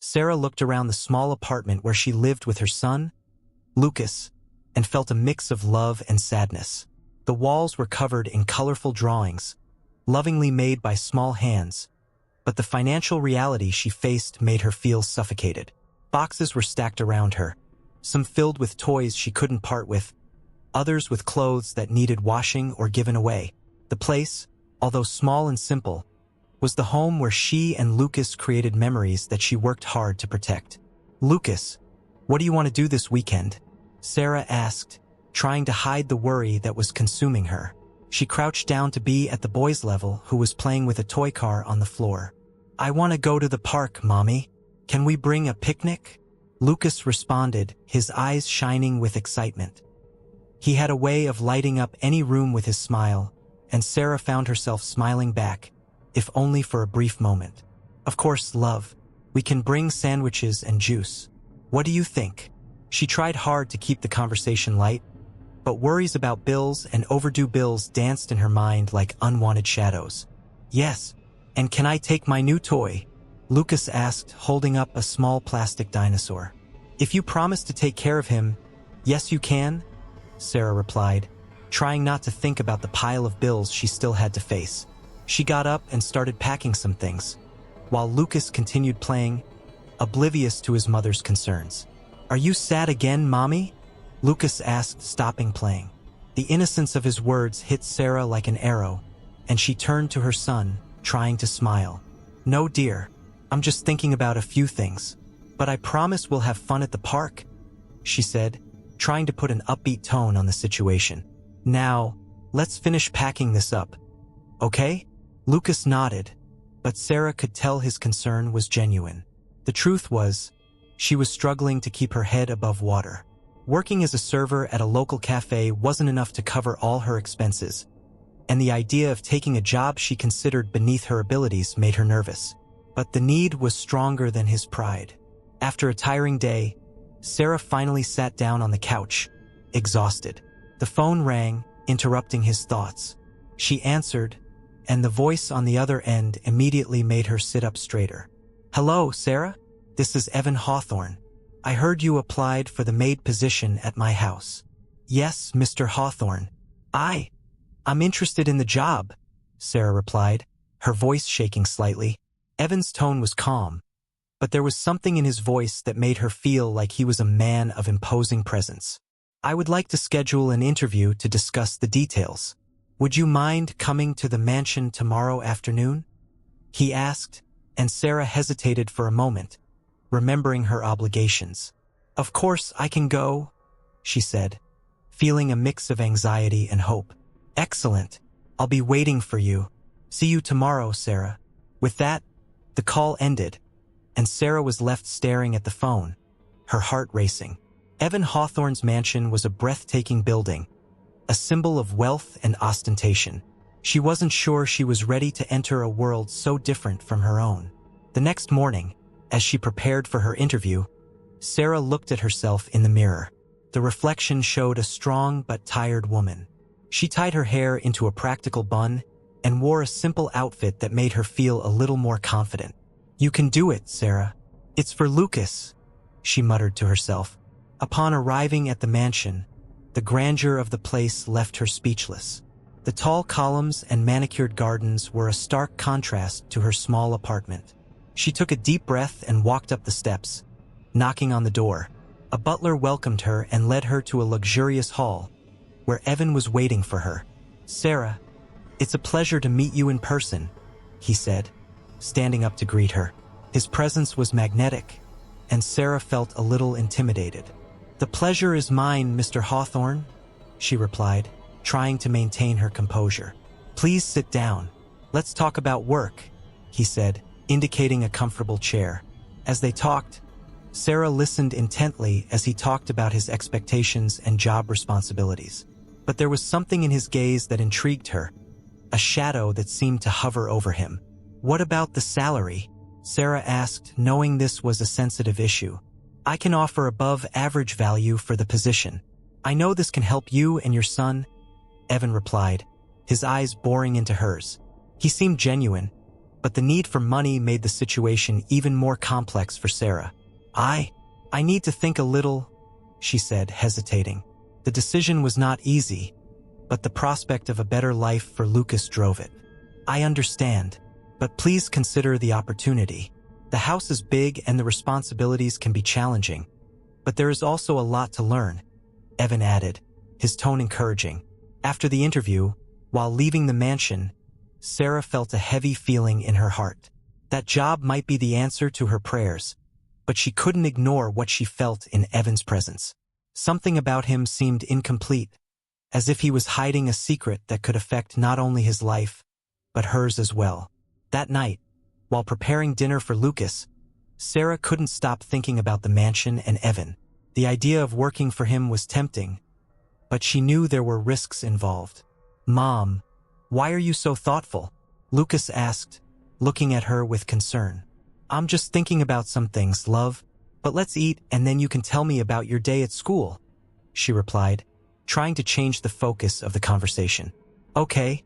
Sarah looked around the small apartment where she lived with her son, Lucas, and felt a mix of love and sadness. The walls were covered in colorful drawings, lovingly made by small hands, but the financial reality she faced made her feel suffocated. Boxes were stacked around her, some filled with toys she couldn't part with, others with clothes that needed washing or given away. The place, although small and simple, was the home where she and Lucas created memories that she worked hard to protect. "Lucas, what do you want to do this weekend?" Sarah asked, trying to hide the worry that was consuming her. She crouched down to be at the boy's level, who was playing with a toy car on the floor. "I want to go to the park, Mommy. Can we bring a picnic?" Lucas responded, his eyes shining with excitement. He had a way of lighting up any room with his smile, and Sarah found herself smiling back, if only for a brief moment. "Of course, love. We can bring sandwiches and juice. What do you think?" She tried hard to keep the conversation light, but worries about bills and overdue bills danced in her mind like unwanted shadows. "Yes, and can I take my new toy?" Lucas asked, holding up a small plastic dinosaur. "If you promise to take care of him, yes you can," Sarah replied, trying not to think about the pile of bills she still had to face. She got up and started packing some things, while Lucas continued playing, oblivious to his mother's concerns. "Are you sad again, Mommy?" Lucas asked, stopping playing. The innocence of his words hit Sarah like an arrow, and she turned to her son, trying to smile. "No, dear. I'm just thinking about a few things. But I promise we'll have fun at the park," she said, trying to put an upbeat tone on the situation. "Now, let's finish packing this up, okay?" Lucas nodded, but Sarah could tell his concern was genuine. The truth was, she was struggling to keep her head above water. Working as a server at a local cafe wasn't enough to cover all her expenses, and the idea of taking a job she considered beneath her abilities made her nervous. But the need was stronger than his pride. After a tiring day, Sarah finally sat down on the couch, exhausted. The phone rang, interrupting his thoughts. She answered, and the voice on the other end immediately made her sit up straighter. "Hello, Sarah? This is Evan Hawthorne. I heard you applied for the maid position at my house." "Yes, Mr. Hawthorne. I'm interested in the job," Sarah replied, her voice shaking slightly. Evan's tone was calm, but there was something in his voice that made her feel like he was a man of imposing presence. "I would like to schedule an interview to discuss the details. Would you mind coming to the mansion tomorrow afternoon?" he asked, and Sarah hesitated for a moment, remembering her obligations. "Of course I can go," she said, feeling a mix of anxiety and hope. "Excellent. I'll be waiting for you. See you tomorrow, Sarah." With that, the call ended, and Sarah was left staring at the phone, her heart racing. Evan Hawthorne's mansion was a breathtaking building, a symbol of wealth and ostentation. She wasn't sure she was ready to enter a world so different from her own. The next morning, as she prepared for her interview, Sarah looked at herself in the mirror. The reflection showed a strong but tired woman. She tied her hair into a practical bun and wore a simple outfit that made her feel a little more confident. "You can do it, Sarah. It's for Lucas," she muttered to herself. Upon arriving at the mansion, the grandeur of the place left her speechless. The tall columns and manicured gardens were a stark contrast to her small apartment. She took a deep breath and walked up the steps, knocking on the door. A butler welcomed her and led her to a luxurious hall, where Evan was waiting for her. "Sarah, it's a pleasure to meet you in person," he said, standing up to greet her. His presence was magnetic, and Sarah felt a little intimidated. "The pleasure is mine, Mr. Hawthorne," she replied, trying to maintain her composure. "Please sit down. Let's talk about work," he said, indicating a comfortable chair. As they talked, Sarah listened intently as he talked about his expectations and job responsibilities. But there was something in his gaze that intrigued her, a shadow that seemed to hover over him. "What about the salary?" Sarah asked, knowing this was a sensitive issue. "I can offer above average value for the position. I know this can help you and your son," Evan replied, his eyes boring into hers. He seemed genuine, But the need for money made the situation even more complex for Sarah. I need to think a little, she said, hesitating. The decision was not easy, but the prospect of a better life for Lucas drove it. I understand, but please consider the opportunity. The house is big and the responsibilities can be challenging, but there is also a lot to learn, Evan added, his tone encouraging. After the interview, while leaving the mansion, Sarah felt a heavy feeling in her heart. That job might be the answer to her prayers, but she couldn't ignore what she felt in Evan's presence. Something about him seemed incomplete, as if he was hiding a secret that could affect not only his life, but hers as well. That night, while preparing dinner for Lucas, Sarah couldn't stop thinking about the mansion and Evan. The idea of working for him was tempting, but she knew there were risks involved. "Mom, why are you so thoughtful?" Lucas asked, looking at her with concern. "I'm just thinking about some things, love, but let's eat and then you can tell me about your day at school," she replied, trying to change the focus of the conversation. "Okay,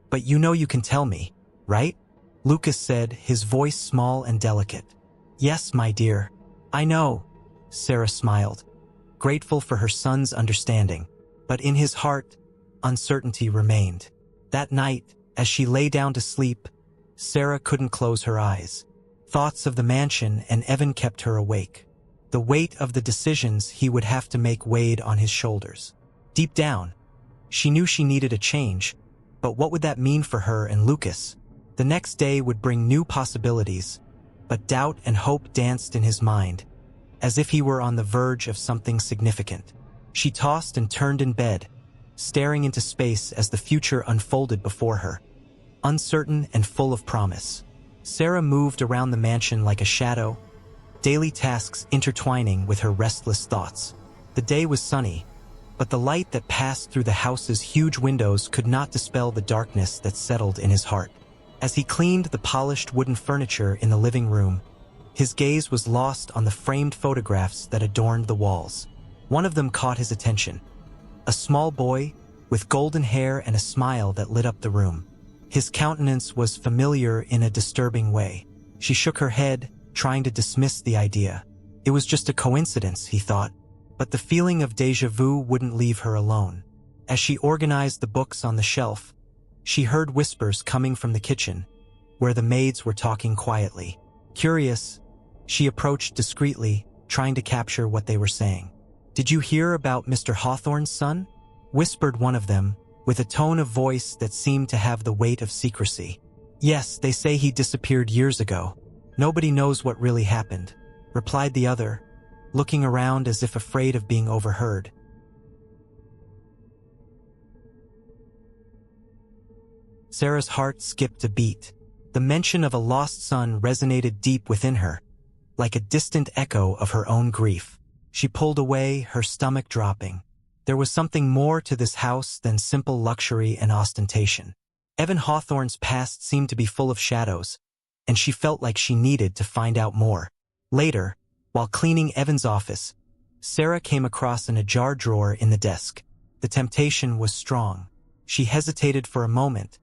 but you know you can tell me, right?" Lucas said, his voice small and delicate. "Yes, my dear. I know," Sarah smiled, grateful for her son's understanding, but in his heart, uncertainty remained. That night, as she lay down to sleep, Sarah couldn't close her eyes. Thoughts of the mansion and Evan kept her awake. The weight of the decisions he would have to make weighed on his shoulders. Deep down, she knew she needed a change, but what would that mean for her and Lucas? The next day would bring new possibilities, but doubt and hope danced in his mind, as if he were on the verge of something significant. She tossed and turned in bed, staring into space as the future unfolded before her, uncertain and full of promise. Sarah moved around the mansion like a shadow, daily tasks intertwining with her restless thoughts. The day was sunny, but the light that passed through the house's huge windows could not dispel the darkness that settled in his heart. As he cleaned the polished wooden furniture in the living room, his gaze was lost on the framed photographs that adorned the walls. One of them caught his attention. A small boy with golden hair and a smile that lit up the room. His countenance was familiar in a disturbing way. She shook her head, trying to dismiss the idea. It was just a coincidence, he thought, but the feeling of déjà vu wouldn't leave her alone. As she organized the books on the shelf, she heard whispers coming from the kitchen, where the maids were talking quietly. Curious, she approached discreetly, trying to capture what they were saying. "Did you hear about Mr. Hawthorne's son?" whispered one of them, with a tone of voice that seemed to have the weight of secrecy. "Yes, they say he disappeared years ago. Nobody knows what really happened," replied the other, looking around as if afraid of being overheard. Sarah's heart skipped a beat. The mention of a lost son resonated deep within her, like a distant echo of her own grief. She pulled away, her stomach dropping. There was something more to this house than simple luxury and ostentation. Evan Hawthorne's past seemed to be full of shadows, and she felt like she needed to find out more. Later, while cleaning Evan's office, Sarah came across an ajar drawer in the desk. The temptation was strong. She hesitated for a moment,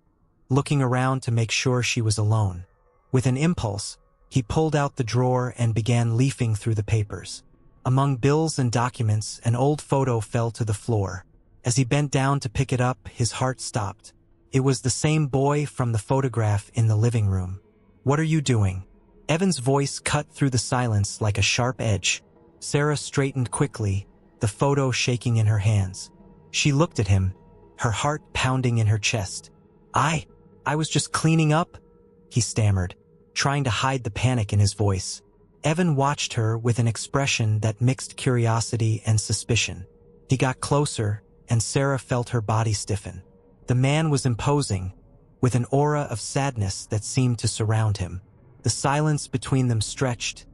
looking around to make sure she was alone. With an impulse, he pulled out the drawer and began leafing through the papers. Among bills and documents, an old photo fell to the floor. As he bent down to pick it up, his heart stopped. It was the same boy from the photograph in the living room. "What are you doing?" Evan's voice cut through the silence like a sharp edge. Sarah straightened quickly, the photo shaking in her hands. She looked at him, her heart pounding in her chest. I was just cleaning up," he stammered, trying to hide the panic in his voice. Evan watched her with an expression that mixed curiosity and suspicion. He got closer, and Sarah felt her body stiffen. The man was imposing, with an aura of sadness that seemed to surround him. The silence between them stretched,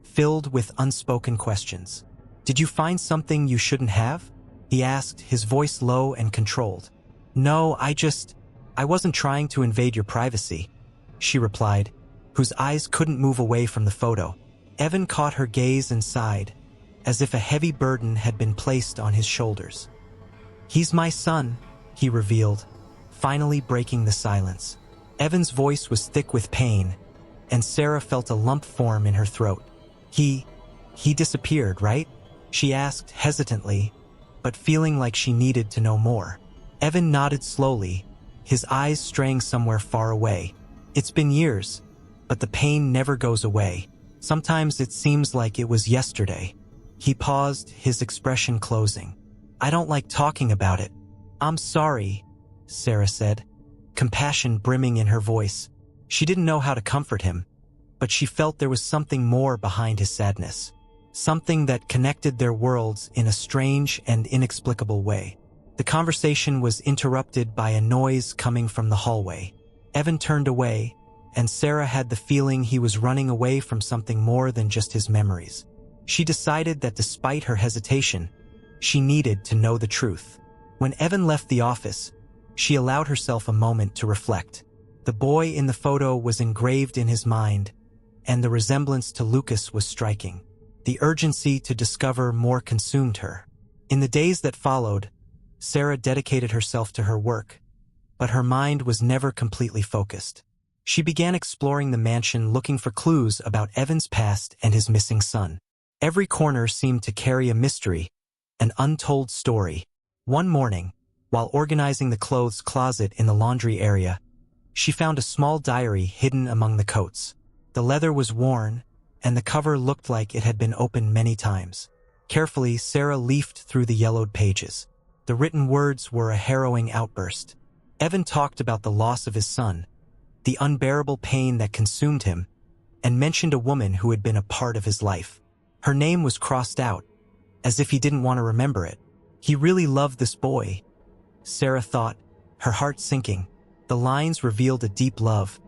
filled with unspoken questions. "Did you find something you shouldn't have?" he asked, his voice low and controlled. "No, I wasn't trying to invade your privacy," she replied, whose eyes couldn't move away from the photo. Evan caught her gaze and sighed, as if a heavy burden had been placed on his shoulders. "He's my son," he revealed, finally breaking the silence. Evan's voice was thick with pain, and Sarah felt a lump form in her throat. He disappeared, right? She asked hesitantly, but feeling like she needed to know more. Evan nodded slowly, his eyes straying somewhere far away. It's been years, but the pain never goes away. Sometimes it seems like it was yesterday. He paused, his expression closing. I don't like talking about it. I'm sorry, Sarah said, compassion brimming in her voice. She didn't know how to comfort him, but she felt there was something more behind his sadness. Something that connected their worlds in a strange and inexplicable way. The conversation was interrupted by a noise coming from the hallway. Evan turned away, and Sarah had the feeling he was running away from something more than just his memories. She decided that despite her hesitation, she needed to know the truth. When Evan left the office, she allowed herself a moment to reflect. The boy in the photo was engraved in his mind, and the resemblance to Lucas was striking. The urgency to discover more consumed her. In the days that followed, Sarah dedicated herself to her work, but her mind was never completely focused. She began exploring the mansion looking for clues about Evan's past and his missing son. Every corner seemed to carry a mystery, an untold story. One morning, while organizing the clothes closet in the laundry area, she found a small diary hidden among the coats. The leather was worn, and the cover looked like it had been opened many times. Carefully, Sarah leafed through the yellowed pages. The written words were a harrowing outburst. Evan talked about the loss of his son, the unbearable pain that consumed him, and mentioned a woman who had been a part of his life. Her name was crossed out, as if he didn't want to remember it. He really loved this boy, Sarah thought, her heart sinking. The lines revealed a deep love,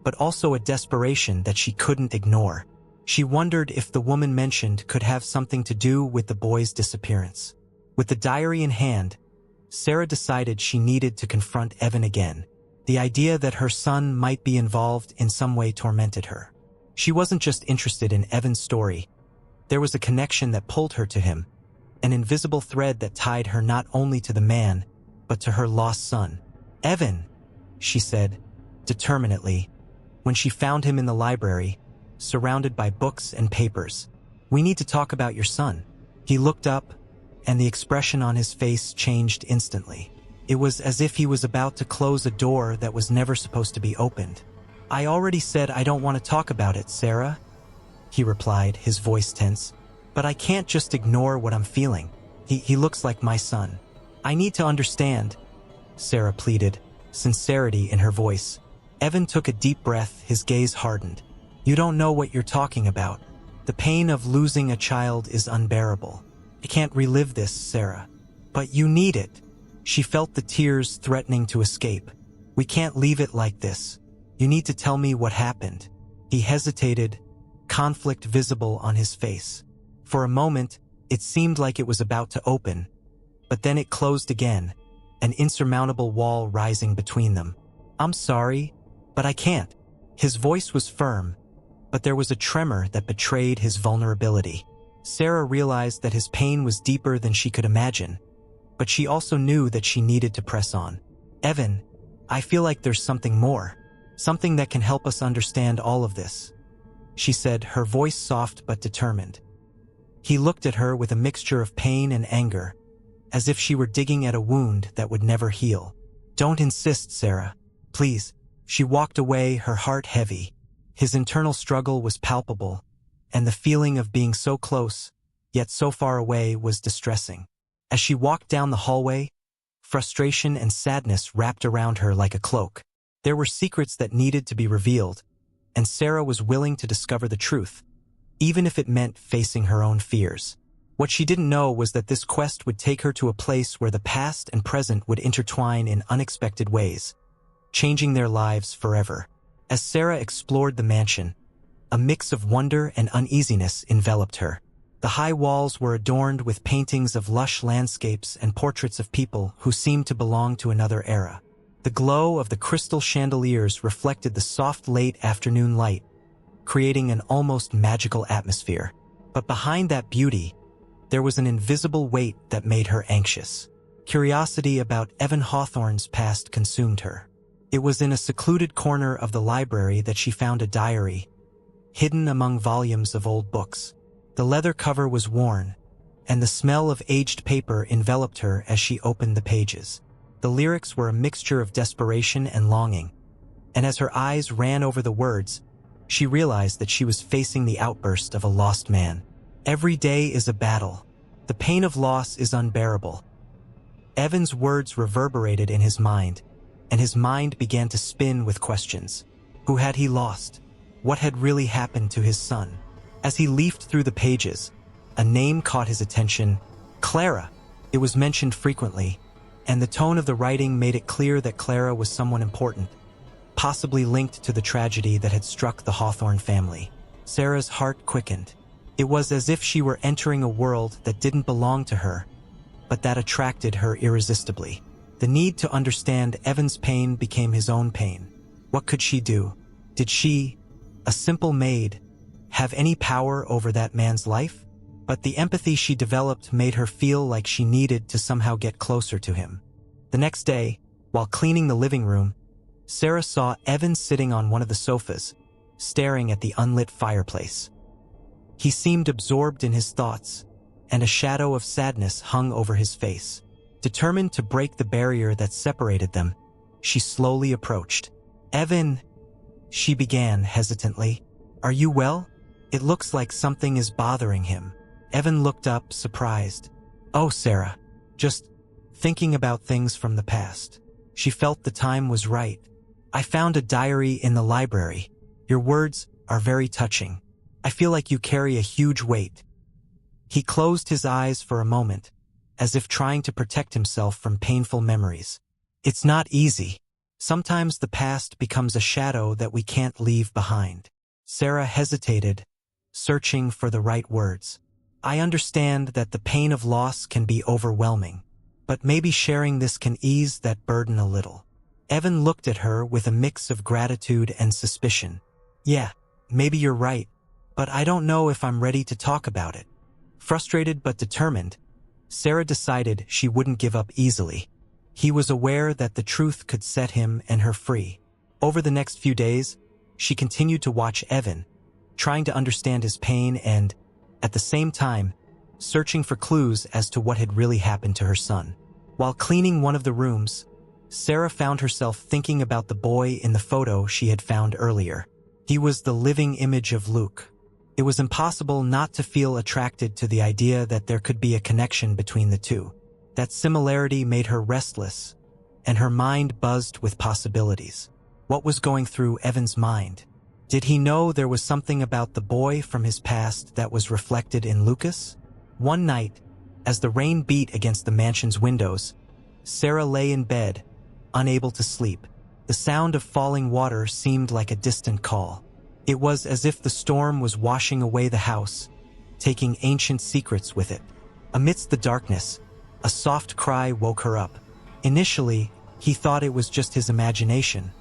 but also a desperation that she couldn't ignore. She wondered if the woman mentioned could have something to do with the boy's disappearance. With the diary in hand, Sarah decided she needed to confront Evan again. The idea that her son might be involved in some way tormented her. She wasn't just interested in Evan's story. There was a connection that pulled her to him, an invisible thread that tied her not only to the man, but to her lost son. Evan, she said, determinedly, when she found him in the library, surrounded by books and papers. We need to talk about your son. He looked up, and the expression on his face changed instantly. It was as if he was about to close a door that was never supposed to be opened. I already said I don't want to talk about it, Sarah, he replied, his voice tense. But I can't just ignore what I'm feeling. He looks like my son. I need to understand, Sarah pleaded, sincerity in her voice. Evan took a deep breath, his gaze hardened. You don't know what you're talking about. The pain of losing a child is unbearable. I can't relive this, Sarah. But you need it. She felt the tears threatening to escape. We can't leave it like this. You need to tell me what happened. He hesitated, conflict visible on his face. For a moment, it seemed like it was about to open, but then it closed again, an insurmountable wall rising between them. I'm sorry, but I can't. His voice was firm, but there was a tremor that betrayed his vulnerability. Sarah realized that his pain was deeper than she could imagine, but she also knew that she needed to press on. Evan, I feel like there's something more, something that can help us understand all of this, she said, her voice soft but determined. He looked at her with a mixture of pain and anger, as if she were digging at a wound that would never heal. Don't insist, Sarah. Please. She walked away, her heart heavy. His internal struggle was palpable, and the feeling of being so close, yet so far away, was distressing. As she walked down the hallway, frustration and sadness wrapped around her like a cloak. There were secrets that needed to be revealed, and Sarah was willing to discover the truth, even if it meant facing her own fears. What she didn't know was that this quest would take her to a place where the past and present would intertwine in unexpected ways, changing their lives forever. As Sarah explored the mansion, a mix of wonder and uneasiness enveloped her. The high walls were adorned with paintings of lush landscapes and portraits of people who seemed to belong to another era. The glow of the crystal chandeliers reflected the soft late afternoon light, creating an almost magical atmosphere. But behind that beauty, there was an invisible weight that made her anxious. Curiosity about Evan Hawthorne's past consumed her. It was in a secluded corner of the library that she found a diary, hidden among volumes of old books. The leather cover was worn, and the smell of aged paper enveloped her as she opened the pages. The lyrics were a mixture of desperation and longing, and as her eyes ran over the words, she realized that she was facing the outburst of a lost man. Every day is a battle. The pain of loss is unbearable. Evan's words reverberated in his mind, and his mind began to spin with questions. Who had he lost? What had really happened to his son? As he leafed through the pages, a name caught his attention: Clara. It was mentioned frequently, and the tone of the writing made it clear that Clara was someone important, possibly linked to the tragedy that had struck the Hawthorne family. Sarah's heart quickened. It was as if she were entering a world that didn't belong to her, but that attracted her irresistibly. The need to understand Evan's pain became his own pain. What could she do? Did she, a simple maid, have any power over that man's life? But the empathy she developed made her feel like she needed to somehow get closer to him. The next day, while cleaning the living room, Sarah saw Evan sitting on one of the sofas, staring at the unlit fireplace. He seemed absorbed in his thoughts, and a shadow of sadness hung over his face. Determined to break the barrier that separated them, she slowly approached. "Evan," she began hesitantly, "are you well? It looks like something is bothering him." Evan looked up, surprised. "Oh, Sarah, just thinking about things from the past." She felt the time was right. "I found a diary in the library. Your words are very touching. I feel like you carry a huge weight." He closed his eyes for a moment, as if trying to protect himself from painful memories. "It's not easy. Sometimes the past becomes a shadow that we can't leave behind." Sarah hesitated, searching for the right words. "I understand that the pain of loss can be overwhelming, but maybe sharing this can ease that burden a little." Evan looked at her with a mix of gratitude and suspicion. "Yeah, maybe you're right, but I don't know if I'm ready to talk about it." Frustrated but determined, Sarah decided she wouldn't give up easily. He was aware that the truth could set him and her free. Over the next few days, she continued to watch Evan, trying to understand his pain and, at the same time, searching for clues as to what had really happened to her son. While cleaning one of the rooms, Sarah found herself thinking about the boy in the photo she had found earlier. He was the living image of Luke. It was impossible not to feel attracted to the idea that there could be a connection between the two. That similarity made her restless, and her mind buzzed with possibilities. What was going through Evan's mind? Did he know there was something about the boy from his past that was reflected in Lucas? One night, as the rain beat against the mansion's windows, Sarah lay in bed, unable to sleep. The sound of falling water seemed like a distant call. It was as if the storm was washing away the house, taking ancient secrets with it. Amidst the darkness, a soft cry woke her up. Initially, he thought it was just his imagination,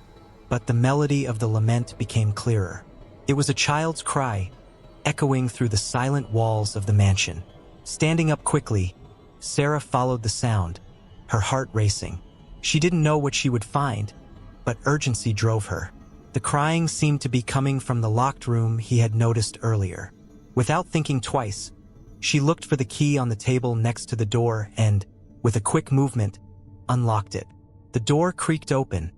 but the melody of the lament became clearer. It was a child's cry, echoing through the silent walls of the mansion. Standing up quickly, Sarah followed the sound, her heart racing. She didn't know what she would find, but urgency drove her. The crying seemed to be coming from the locked room he had noticed earlier. Without thinking twice, she looked for the key on the table next to the door and, with a quick movement, unlocked it. The door creaked open,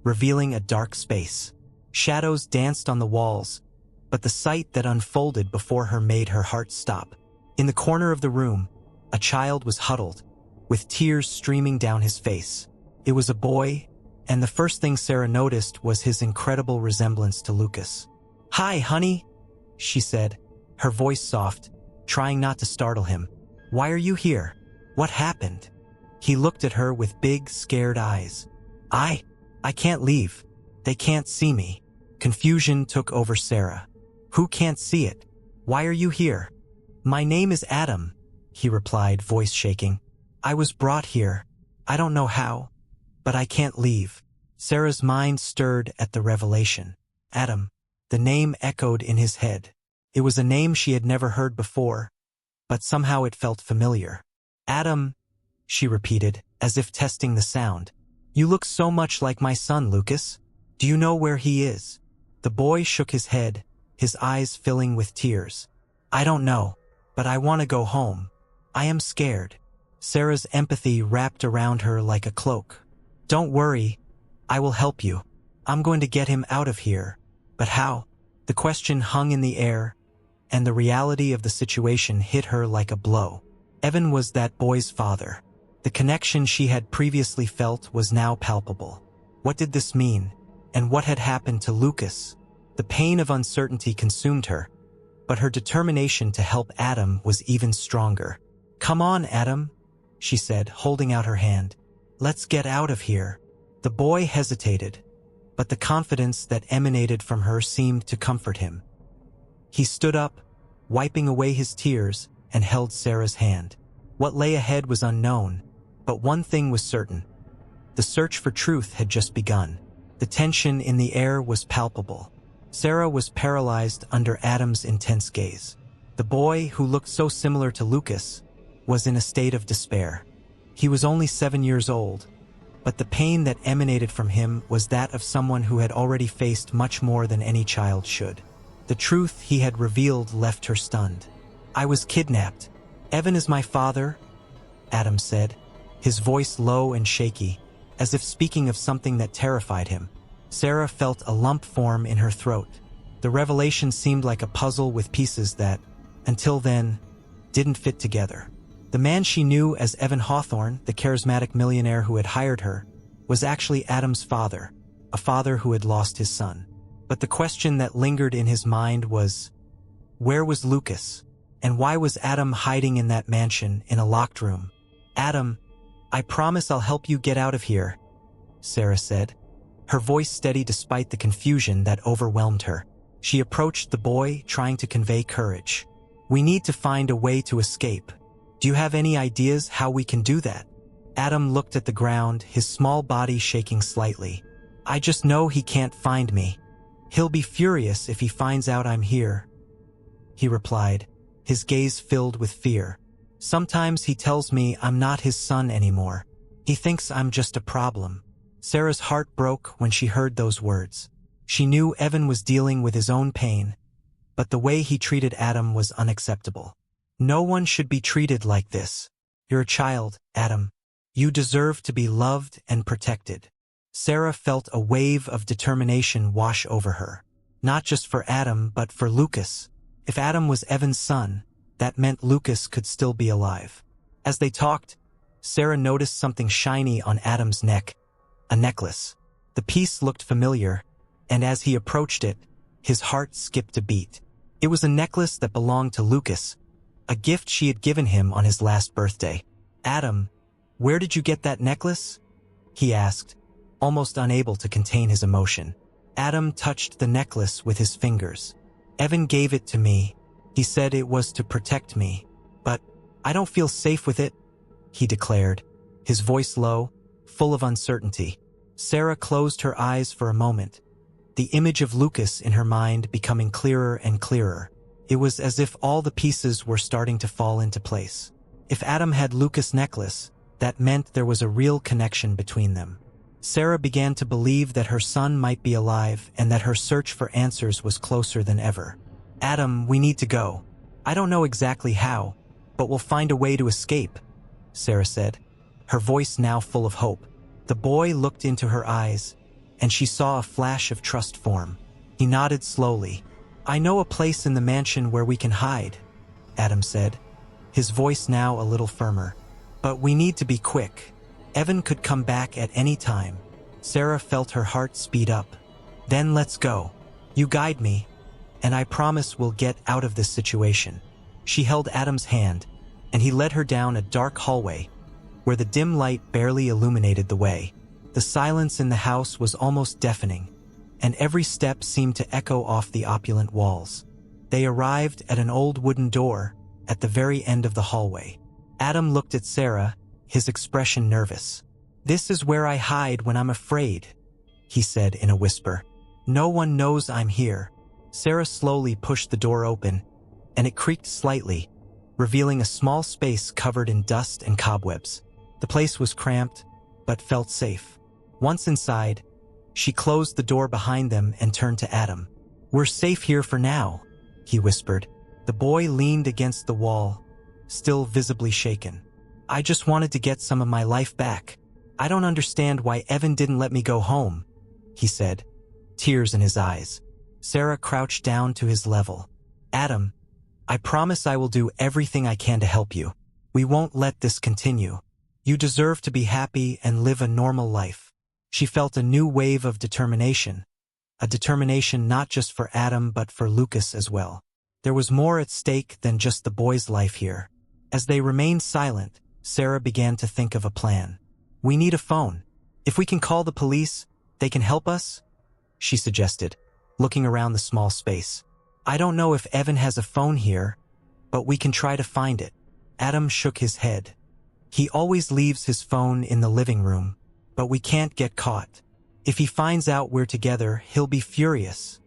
revealing a dark space. Shadows danced on the walls, but the sight that unfolded before her made her heart stop. In the corner of the room, a child was huddled, with tears streaming down his face. It was a boy, and the first thing Sarah noticed was his incredible resemblance to Lucas. "Hi, honey," she said, her voice soft, trying not to startle him. "Why are you here? What happened?" He looked at her with big, scared eyes. I can't leave. They can't see me." Confusion took over Sarah. "Who can't see it? Why are you here?" "My name is Adam," he replied, voice shaking. "I was brought here. I don't know how, but I can't leave." Sarah's mind stirred at the revelation. Adam. The name echoed in his head. It was a name she had never heard before, but somehow it felt familiar. "Adam," she repeated, as if testing the sound. "You look so much like my son, Lucas. Do you know where he is?" The boy shook his head, his eyes filling with tears. "I don't know, but I want to go home. I am scared." Sarah's empathy wrapped around her like a cloak. "Don't worry, I will help you. I'm going to get him out of here. But how?" The question hung in the air, and the reality of the situation hit her like a blow. Evan was that boy's father. The connection she had previously felt was now palpable. What did this mean? And what had happened to Lucas? The pain of uncertainty consumed her, but her determination to help Adam was even stronger. "Come on, Adam," she said, holding out her hand. "Let's get out of here." The boy hesitated, but the confidence that emanated from her seemed to comfort him. He stood up, wiping away his tears, and held Sarah's hand. What lay ahead was unknown, but one thing was certain. The search for truth had just begun. The tension in the air was palpable. Sarah was paralyzed under Adam's intense gaze. The boy, who looked so similar to Lucas, was in a state of despair. He was only 7 years old, but the pain that emanated from him was that of someone who had already faced much more than any child should. The truth he had revealed left her stunned. "I was kidnapped. Evan is my father," Adam said, his voice low and shaky, as if speaking of something that terrified him. Sarah felt a lump form in her throat. The revelation seemed like a puzzle with pieces that, until then, didn't fit together. The man she knew as Evan Hawthorne, the charismatic millionaire who had hired her, was actually Adam's father, a father who had lost his son. But the question that lingered in his mind was, where was Lucas? And why was Adam hiding in that mansion in a locked room? "Adam, I promise I'll help you get out of here," Sarah said, her voice steady despite the confusion that overwhelmed her. She approached the boy, trying to convey courage. "We need to find a way to escape. Do you have any ideas how we can do that?" Adam looked at the ground, his small body shaking slightly. "I just know he can't find me. He'll be furious if he finds out I'm here," he replied, his gaze filled with fear. "Sometimes he tells me I'm not his son anymore. He thinks I'm just a problem." Sarah's heart broke when she heard those words. She knew Evan was dealing with his own pain, but the way he treated Adam was unacceptable. "No one should be treated like this. You're a child, Adam. You deserve to be loved and protected." Sarah felt a wave of determination wash over her. Not just for Adam, but for Lucas. If Adam was Evan's son, that meant Lucas could still be alive. As they talked, Sarah noticed something shiny on Adam's neck, a necklace. The piece looked familiar, and as he approached it, his heart skipped a beat. It was a necklace that belonged to Lucas, a gift she had given him on his last birthday. "Adam, where did you get that necklace?" he asked, almost unable to contain his emotion. Adam touched the necklace with his fingers. "Evan gave it to me. He said it was to protect me. But I don't feel safe with it," he declared, his voice low, full of uncertainty. Sarah closed her eyes for a moment, the image of Lucas in her mind becoming clearer and clearer. It was as if all the pieces were starting to fall into place. If Adam had Lucas' necklace, that meant there was a real connection between them. Sarah began to believe that her son might be alive and that her search for answers was closer than ever. "Adam, we need to go. I don't know exactly how, but we'll find a way to escape," Sarah said, her voice now full of hope. The boy looked into her eyes, and she saw a flash of trust form. He nodded slowly. "I know a place in the mansion where we can hide," Adam said, his voice now a little firmer. "But we need to be quick. Evan could come back at any time." Sarah felt her heart speed up. "Then let's go. You guide me, and I promise we'll get out of this situation." She held Adam's hand, and he led her down a dark hallway, where the dim light barely illuminated the way. The silence in the house was almost deafening, and every step seemed to echo off the opulent walls. They arrived at an old wooden door at the very end of the hallway. Adam looked at Sarah, his expression nervous. "This is where I hide when I'm afraid," he said in a whisper. "No one knows I'm here." Sarah slowly pushed the door open, and it creaked slightly, revealing a small space covered in dust and cobwebs. The place was cramped, but felt safe. Once inside, she closed the door behind them and turned to Adam. "We're safe here for now," he whispered. The boy leaned against the wall, still visibly shaken. "I just wanted to get some of my life back. I don't understand why Evan didn't let me go home," he said, tears in his eyes. Sarah crouched down to his level. "Adam, I promise I will do everything I can to help you. We won't let this continue. You deserve to be happy and live a normal life." She felt a new wave of determination, a determination not just for Adam but for Lucas as well. There was more at stake than just the boy's life here. As they remained silent, Sarah began to think of a plan. "We need a phone. If we can call the police, they can help us," she suggested, looking around the small space. "I don't know if Evan has a phone here, but we can try to find it." Adam shook his head. "He always leaves his phone in the living room, but we can't get caught. If he finds out we're together, he'll be furious,"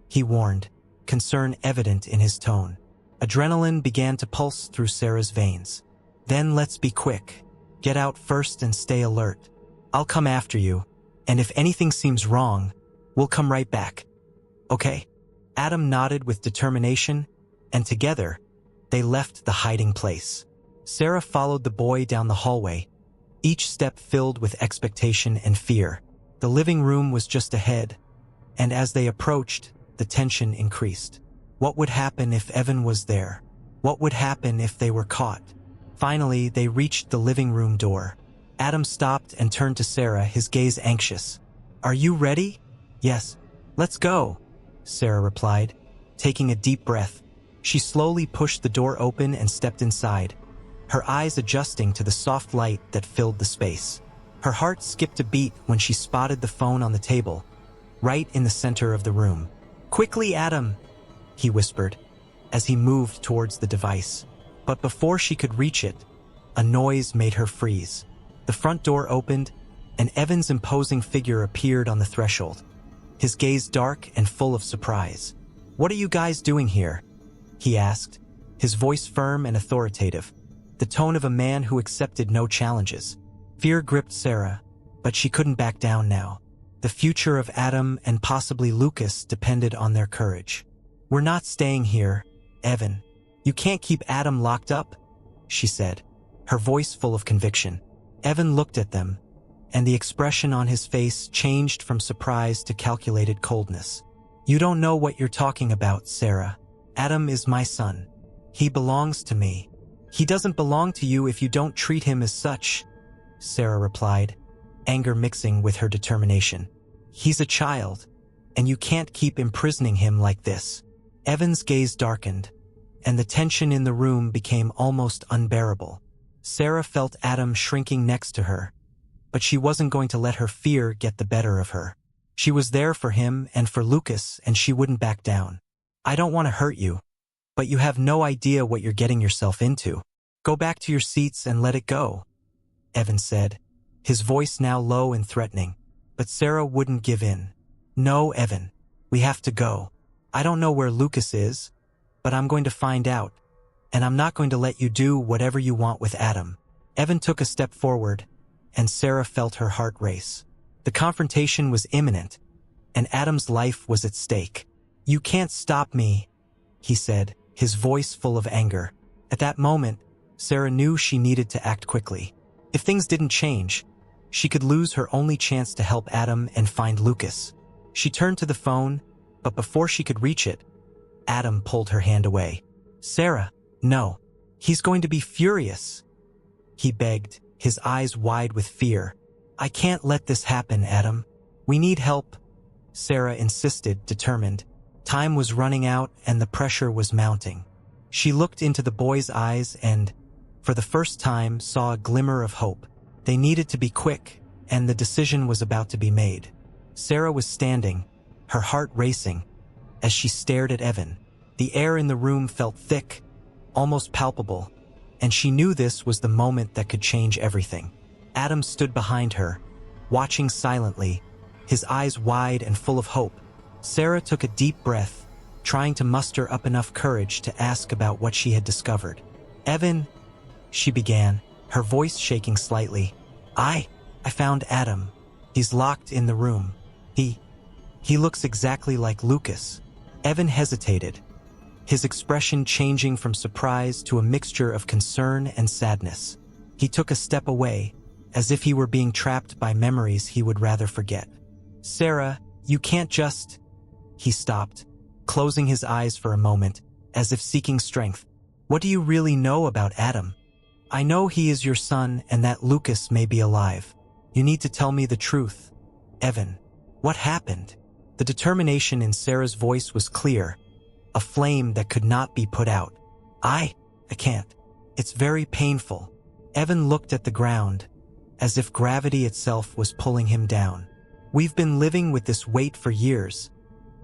he warned, concern evident in his tone. Adrenaline began to pulse through Sarah's veins. "Then let's be quick. Get out first and stay alert. I'll come after you, and if anything seems wrong, we'll come right back. Okay?" Adam nodded with determination, and together, they left the hiding place. Sarah followed the boy down the hallway, each step filled with expectation and fear. The living room was just ahead, and as they approached, the tension increased. What would happen if Evan was there? What would happen if they were caught? Finally, they reached the living room door. Adam stopped and turned to Sarah, his gaze anxious. "Are you ready?" "Yes. Let's go," Sarah replied, taking a deep breath. She slowly pushed the door open and stepped inside, her eyes adjusting to the soft light that filled the space. Her heart skipped a beat when she spotted the phone on the table, right in the center of the room. "Quickly, Adam," he whispered, as he moved towards the device. But before she could reach it, a noise made her freeze. The front door opened, and Evan's imposing figure appeared on the threshold, his gaze dark and full of surprise. "What are you guys doing here?" he asked, his voice firm and authoritative, the tone of a man who accepted no challenges. Fear gripped Sarah, but she couldn't back down now. The future of Adam and possibly Lucas depended on their courage. "We're not staying here, Evan. You can't keep Adam locked up," she said, her voice full of conviction. Evan looked at them, and the expression on his face changed from surprise to calculated coldness. "You don't know what you're talking about, Sarah. Adam is my son. He belongs to me." "He doesn't belong to you if you don't treat him as such," Sarah replied, anger mixing with her determination. "He's a child, and you can't keep imprisoning him like this." Evan's gaze darkened, and the tension in the room became almost unbearable. Sarah felt Adam shrinking next to her, but she wasn't going to let her fear get the better of her. She was there for him and for Lucas, and she wouldn't back down. "I don't want to hurt you, but you have no idea what you're getting yourself into. Go back to your seats and let it go," Evan said, his voice now low and threatening. But Sarah wouldn't give in. "No, Evan, we have to go. I don't know where Lucas is, but I'm going to find out, and I'm not going to let you do whatever you want with Adam." Evan took a step forward, and Sarah felt her heart race. The confrontation was imminent, and Adam's life was at stake. "You can't stop me," he said, his voice full of anger. At that moment, Sarah knew she needed to act quickly. If things didn't change, she could lose her only chance to help Adam and find Lucas. She turned to the phone, but before she could reach it, Adam pulled her hand away. "Sarah, no. He's going to be furious," he begged, his eyes wide with fear. "I can't let this happen, Adam. We need help," Sarah insisted, determined. Time was running out and the pressure was mounting. She looked into the boy's eyes and, for the first time, saw a glimmer of hope. They needed to be quick, and the decision was about to be made. Sarah was standing, her heart racing, as she stared at Evan. The air in the room felt thick, almost palpable, and she knew this was the moment that could change everything. Adam stood behind her, watching silently, his eyes wide and full of hope. Sarah took a deep breath, trying to muster up enough courage to ask about what she had discovered. "Evan," she began, her voice shaking slightly. I found Adam," He's locked in the room. He looks exactly like Lucas. Evan hesitated, his expression changing from surprise to a mixture of concern and sadness. He took a step away, as if he were being trapped by memories he would rather forget. "Sarah, you can't just—" He stopped, closing his eyes for a moment, as if seeking strength. "What do you really know about Adam? I know he is your son and that Lucas may be alive. You need to tell me the truth. Evan, what happened?" The determination in Sarah's voice was clear, a flame that could not be put out. I can't. It's very painful." Evan looked at the ground, as if gravity itself was pulling him down. "We've been living with this weight for years,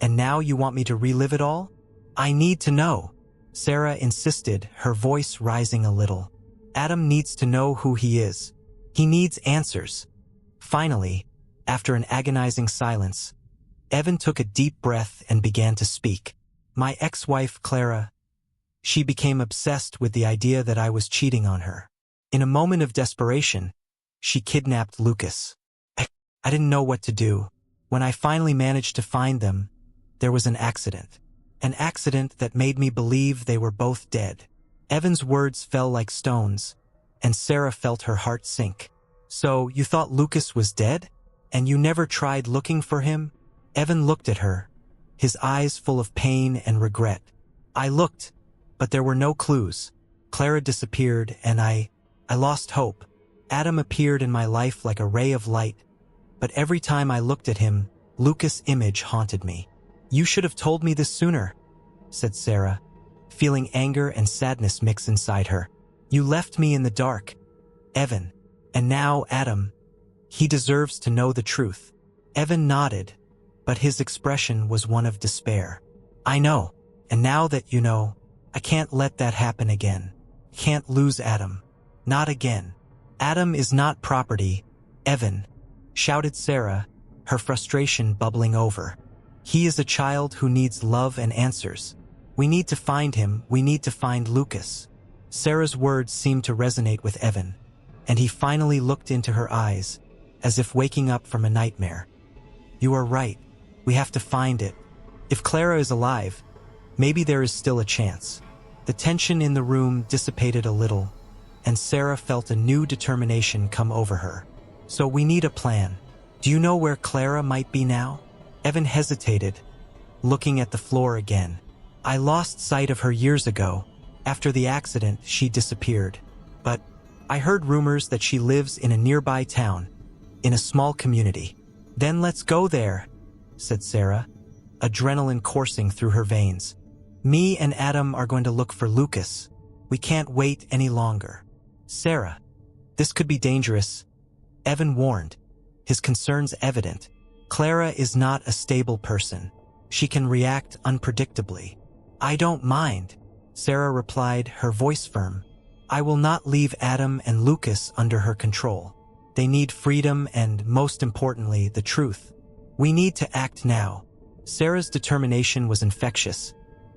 and now you want me to relive it all? I need to know," Sarah insisted, her voice rising a little. "Adam needs to know who he is. He needs answers." Finally, after an agonizing silence, Evan took a deep breath and began to speak. "My ex-wife, Clara, she became obsessed with the idea that I was cheating on her. In a moment of desperation, she kidnapped Lucas. I didn't know what to do. When I finally managed to find them, there was an accident. An accident that made me believe they were both dead." Evan's words fell like stones, and Sarah felt her heart sink. "So, you thought Lucas was dead? And you never tried looking for him?" Evan looked at her, his eyes full of pain and regret. "I looked, but there were no clues. Clara disappeared, and I lost hope. Adam appeared in my life like a ray of light, but every time I looked at him, Lucas' image haunted me." "You should have told me this sooner," said Sarah, feeling anger and sadness mix inside her. "You left me in the dark, Evan. And now Adam, he deserves to know the truth." Evan nodded, but his expression was one of despair. "I know, and now that you know, I can't let that happen again. Can't lose Adam. Not again." "Adam is not property, Evan," shouted Sarah, her frustration bubbling over. "He is a child who needs love and answers. We need to find him. We need to find Lucas." Sarah's words seemed to resonate with Evan, and he finally looked into her eyes, as if waking up from a nightmare. "You are right. We have to find it. If Clara is alive, maybe there is still a chance." The tension in the room dissipated a little, and Sarah felt a new determination come over her. "So we need a plan. Do you know where Clara might be now?" Evan hesitated, looking at the floor again. "I lost sight of her years ago. After the accident, she disappeared. But I heard rumors that she lives in a nearby town, in a small community." "Then let's go there," said Sarah, adrenaline coursing through her veins. "Me and Adam are going to look for Lucas. We can't wait any longer." "Sarah, this could be dangerous," Evan warned, his concerns evident. "Clara is not a stable person. She can react unpredictably." "I don't mind," Sarah replied, her voice firm. "I will not leave Adam and Lucas under her control. They need freedom and, most importantly, the truth. We need to act now." Sarah's determination was infectious,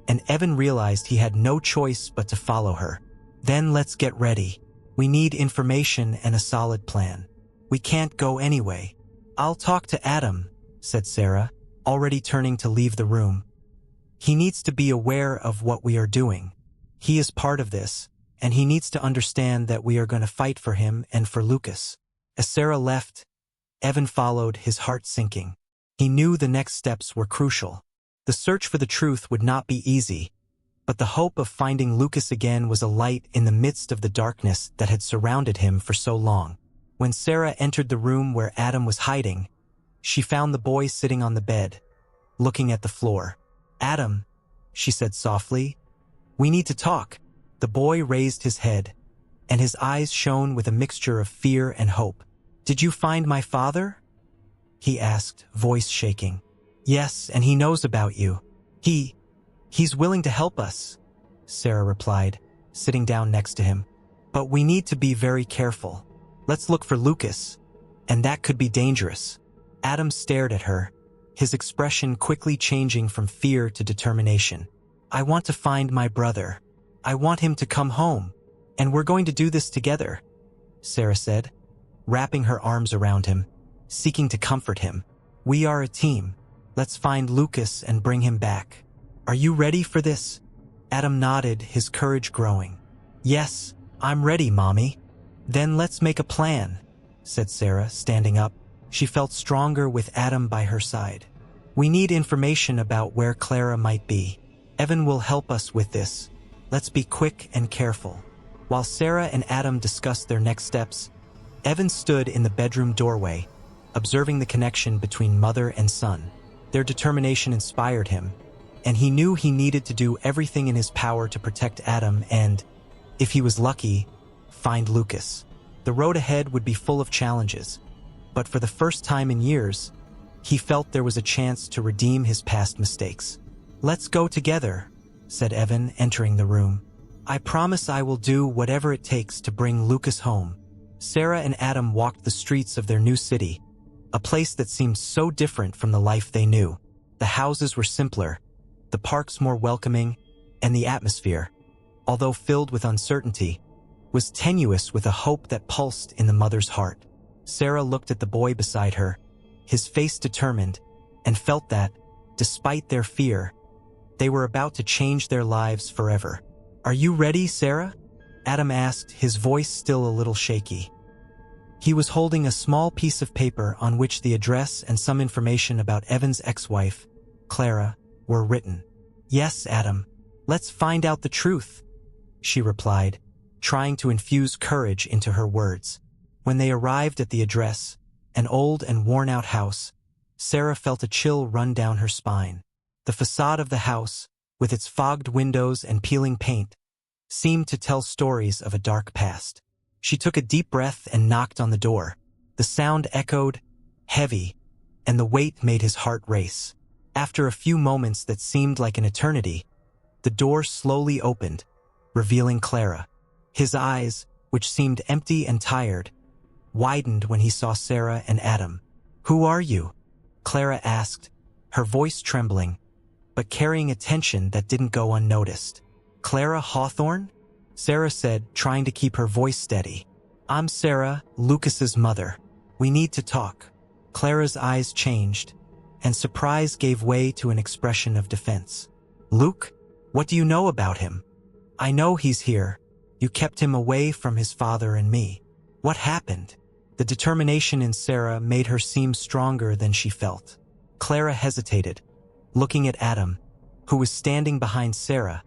and Evan realized he had no choice but to follow her. "Then let's get ready. We need information and a solid plan. We can't go anyway." "I'll talk to Adam," said Sarah, already turning to leave the room. "He needs to be aware of what we are doing. He is part of this, and he needs to understand that we are going to fight for him and for Lucas." As Sarah left, Evan followed, his heart sinking. He knew the next steps were crucial. The search for the truth would not be easy, but the hope of finding Lucas again was a light in the midst of the darkness that had surrounded him for so long. When Sarah entered the room where Adam was hiding, she found the boy sitting on the bed, looking at the floor. "Adam," she said softly, "we need to talk." The boy raised his head, and his eyes shone with a mixture of fear and hope. "Did you find my father?" he asked, voice shaking. "Yes, and he knows about you. He's willing to help us," Sarah replied, sitting down next to him. "But we need to be very careful. Let's look for Lucas, and that could be dangerous." Adam stared at her, his expression quickly changing from fear to determination. "I want to find my brother. I want him to come home, and we're going to do this together," Sarah said, wrapping her arms around him. seeking to comfort him. "We are a team. Let's find Lucas and bring him back. Are you ready for this?" Adam nodded, his courage growing. "Yes, I'm ready, Mommy." "Then let's make a plan," said Sarah, standing up. She felt stronger with Adam by her side. "We need information about where Clara might be. Evan will help us with this. Let's be quick and careful." While Sarah and Adam discussed their next steps, Evan stood in the bedroom doorway, observing the connection between mother and son. Their determination inspired him, and he knew he needed to do everything in his power to protect Adam and, if he was lucky, find Lucas. The road ahead would be full of challenges, but for the first time in years, he felt there was a chance to redeem his past mistakes. "Let's go together," said Evan, entering the room. "I promise I will do whatever it takes to bring Lucas home." Sarah and Adam walked the streets of their new city, a place that seemed so different from the life they knew. The houses were simpler, the parks more welcoming, and the atmosphere, although filled with uncertainty, was tenuous with a hope that pulsed in the mother's heart. Sarah looked at the boy beside her, his face determined, and felt that, despite their fear, they were about to change their lives forever. "Are you ready, Sarah?" Adam asked, his voice still a little shaky. He was holding a small piece of paper on which the address and some information about Evan's ex-wife, Clara, were written. "Yes, Adam. Let's find out the truth," she replied, trying to infuse courage into her words. When they arrived at the address, an old and worn-out house, Sarah felt a chill run down her spine. The facade of the house, with its fogged windows and peeling paint, seemed to tell stories of a dark past. She took a deep breath and knocked on the door. The sound echoed, heavy, and the weight made his heart race. After a few moments that seemed like an eternity, the door slowly opened, revealing Clara. His eyes, which seemed empty and tired, widened when he saw Sarah and Adam. "Who are you?" Clara asked, her voice trembling, but carrying a tension that didn't go unnoticed. "Clara Hawthorne?" Sarah said, trying to keep her voice steady. "I'm Sarah, Lucas's mother. We need to talk." Clara's eyes changed, and surprise gave way to an expression of defense. "Luke? What do you know about him?" "I know he's here. You kept him away from his father and me. What happened?" The determination in Sarah made her seem stronger than she felt. Clara hesitated, looking at Adam, who was standing behind Sarah,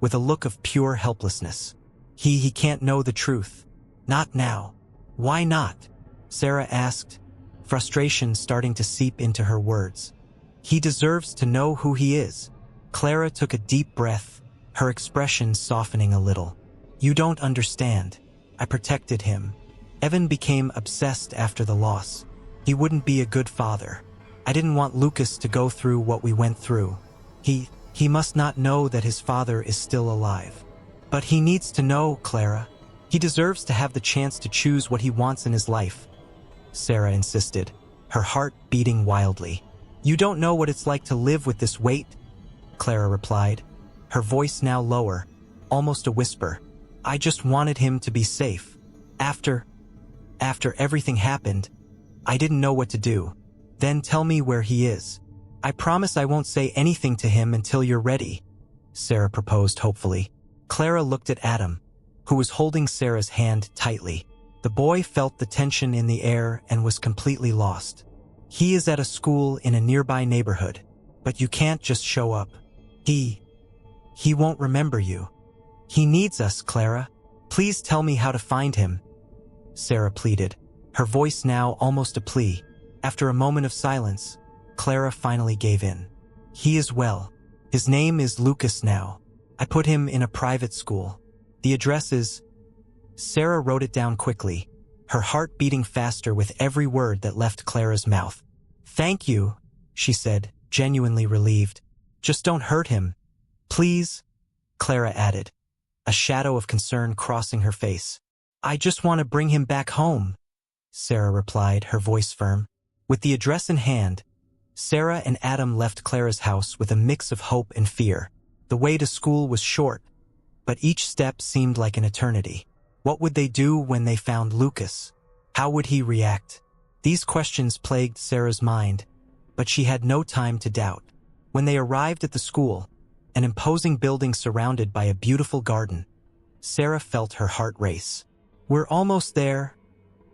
with a look of pure helplessness. He can't know the truth. Not now." "Why not?" Sarah asked, frustration starting to seep into her words. "He deserves to know who he is." Clara took a deep breath, her expression softening a little. "You don't understand. I protected him. Evan became obsessed after the loss. He wouldn't be a good father. I didn't want Lucas to go through what we went through. He must not know that his father is still alive. But he needs to know, Clara. He deserves to have the chance to choose what he wants in his life," Sarah insisted, her heart beating wildly. "You don't know what it's like to live with this weight," Clara replied, her voice now lower, almost a whisper. "I just wanted him to be safe. After everything happened, I didn't know what to do. Then tell me where he is. I promise I won't say anything to him until you're ready," Sarah proposed hopefully. Clara looked at Adam, who was holding Sarah's hand tightly. The boy felt the tension in the air and was completely lost. "He is at a school in a nearby neighborhood, but you can't just show up. He won't remember you. He needs us, Clara. Please tell me how to find him," Sarah pleaded, her voice now almost a plea. After a moment of silence, Clara finally gave in. "He is well. His name is Lucas now. I put him in a private school. The address is..." Sarah wrote it down quickly, her heart beating faster with every word that left Clara's mouth. "Thank you," she said, genuinely relieved. "Just don't hurt him. Please," Clara added, a shadow of concern crossing her face. "I just want to bring him back home," Sarah replied, her voice firm. With the address in hand, Sarah and Adam left Clara's house with a mix of hope and fear. The way to school was short, but each step seemed like an eternity. What would they do when they found Lucas? How would he react? These questions plagued Sarah's mind, but she had no time to doubt. When they arrived at the school, an imposing building surrounded by a beautiful garden, Sarah felt her heart race. "We're almost there,"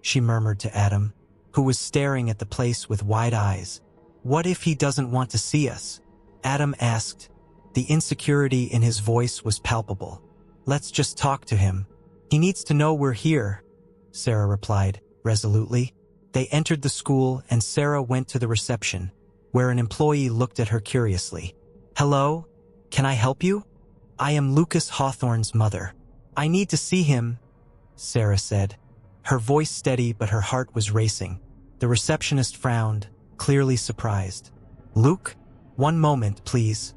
she murmured to Adam, who was staring at the place with wide eyes. "What if he doesn't want to see us?" Adam asked. The insecurity in his voice was palpable. "Let's just talk to him. He needs to know we're here," Sarah replied, resolutely. They entered the school and Sarah went to the reception, where an employee looked at her curiously. "Hello? Can I help you? I am Lucas Hawthorne's mother. I need to see him," Sarah said. Her voice steady, but her heart was racing. The receptionist frowned, clearly surprised. "Luke? One moment, please."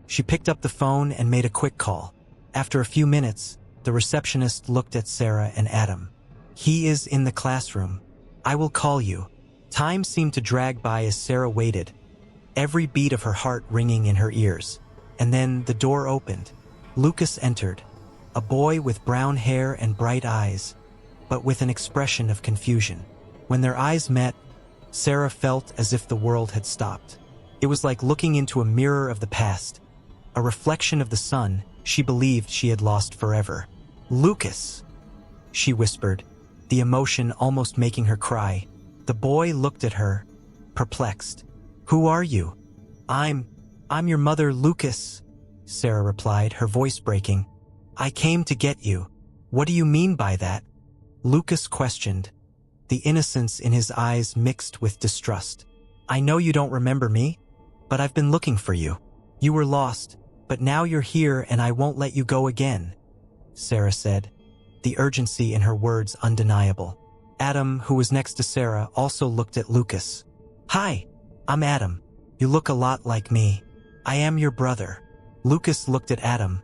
She picked up the phone and made a quick call. After a few minutes, the receptionist looked at Sarah and Adam. "He is in the classroom. I will call you." Time seemed to drag by as Sarah waited, every beat of her heart ringing in her ears. And then the door opened. Lucas entered, a boy with brown hair and bright eyes, but with an expression of confusion. When their eyes met, Sarah felt as if the world had stopped. It was like looking into a mirror of the past, a reflection of the sun she believed she had lost forever. "Lucas," she whispered, the emotion almost making her cry. The boy looked at her, perplexed. "Who are you?" I'm your mother, Lucas," Sarah replied, her voice breaking. "I came to get you." "What do you mean by that?" Lucas questioned, the innocence in his eyes mixed with distrust. "I know you don't remember me, but I've been looking for you. You were lost, but now you're here and I won't let you go again," Sarah said, the urgency in her words undeniable. Adam, who was next to Sarah, also looked at Lucas. "Hi, I'm Adam. You look a lot like me. I am your brother." Lucas looked at Adam,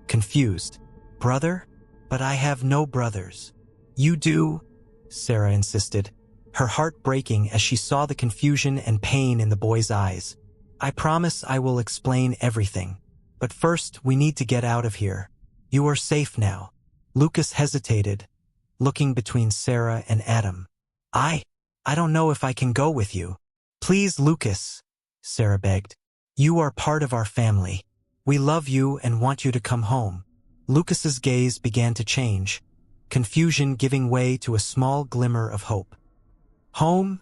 confused. "Brother? But I have no brothers." "You do," Sarah insisted, her heart breaking as she saw the confusion and pain in the boy's eyes. "I promise I will explain everything. But first, we need to get out of here. You are safe now." Lucas hesitated, looking between Sarah and Adam. I don't know if I can go with you." "Please, Lucas," Sarah begged. "You are part of our family. We love you and want you to come home." Lucas's gaze began to change, confusion giving way to a small glimmer of hope. "Home?"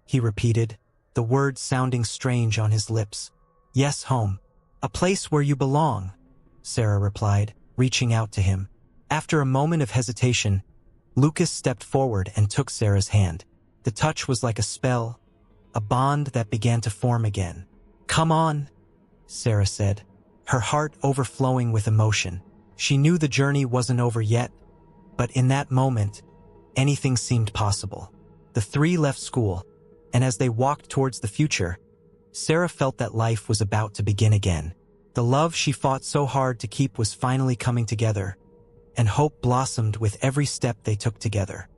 he repeated, the words sounding strange on his lips. "Yes, home. A place where you belong," Sarah replied, reaching out to him. After a moment of hesitation, Lucas stepped forward and took Sarah's hand. The touch was like a spell, a bond that began to form again. "Come on," Sarah said, her heart overflowing with emotion. She knew the journey wasn't over yet, but in that moment, anything seemed possible. The three left school, and as they walked towards the future, Sarah felt that life was about to begin again. The love she fought so hard to keep was finally coming together, and hope blossomed with every step they took together.